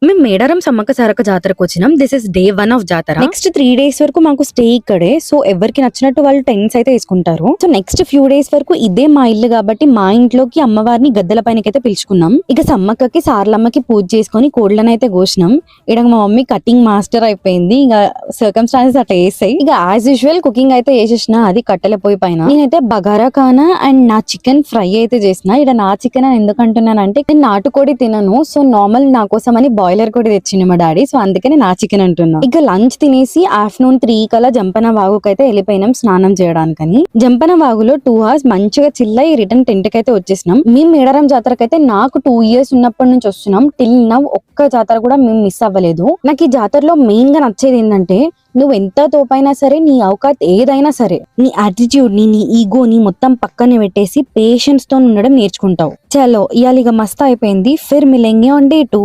మేము మేడారం సమ్మక్క సారక్క జాతరకు వచ్చినాం. దిస్ ఇస్ డే 1 ఆఫ్ జాతర. నెక్స్ట్ 3 days వరకు మాకు స్టే ఇక్కడే. సో ఎవరికి నచ్చినట్టు వాళ్ళు టెంట్స్ అయితే వేసుకుంటారు. సో నెక్స్ట్ ఫ్యూ డేస్ వరకు ఇదే మా ఇల్లు కాబట్టి మా ఇంట్లోకి అమ్మవారిని గద్దెల పైనకైతే పిలుచుకున్నాం. ఇక సమ్మక్కకి సార్లమ్మకి పూజ చేసుకుని కోడ్లను అయితే కోసినాం. ఇక్కడ మా మమ్మీ కటింగ్ మాస్టర్ అయిపోయింది. ఇక సర్కమ్స్టాన్సెస్ అట్లా వేస్తాయి. ఇక యాజ్ యూజువల్ కుకింగ్ అయితే వేసేసిన. అది కట్టెల పోయి పైన నేనైతే బగారా ఖానా అండ్ నా చికెన్ ఫ్రై అయితే చేసిన. ఇక్కడ నా చికెన్ అని ఎందుకు అంటున్నానంటే నేను నాటుకోడి తినను. సో నార్మల్ నా కోసం అని బాయిలర్ కూడా తెచ్చింది మా డాడీ. సో అందుకని నా చికెన్ అంటున్నా. ఇక లంచ్ తినేసి ఆఫ్టర్నూన్ 3 కల్లా జంపన వాగుకైతే వెళ్ళిపోయినాం స్నానం చేయడానికని. జంపన వాగులో 2 hours మంచిగా చిల్ అయ్యి రిటర్న్ టెంట్ కైతే వచ్చేసినాం. మేము మేడారం జాతరకైతే నాకు 2 years ఉన్నప్పటి నుంచి వస్తున్నాం. టిల్ నవ్ ఒక్క జాతర కూడా మేము మిస్ అవ్వలేదు. నాకు ఈ జాతరలో మెయిన్ గా నచ్చేది ఏంటంటే నువ్వు ఎంత తోపైనా సరే, నీ అవకాశం ఏదైనా సరే, నీ యాటిట్యూడ్ ని, నీ ఈగోని మొత్తం పక్కనే పెట్టేసి పేషెన్స్ తో ఉండడం నేర్చుకుంటావు. చలో ఇవాళ ఇక మస్తు అయిపోయింది. Phir మిలేంగే on day 2.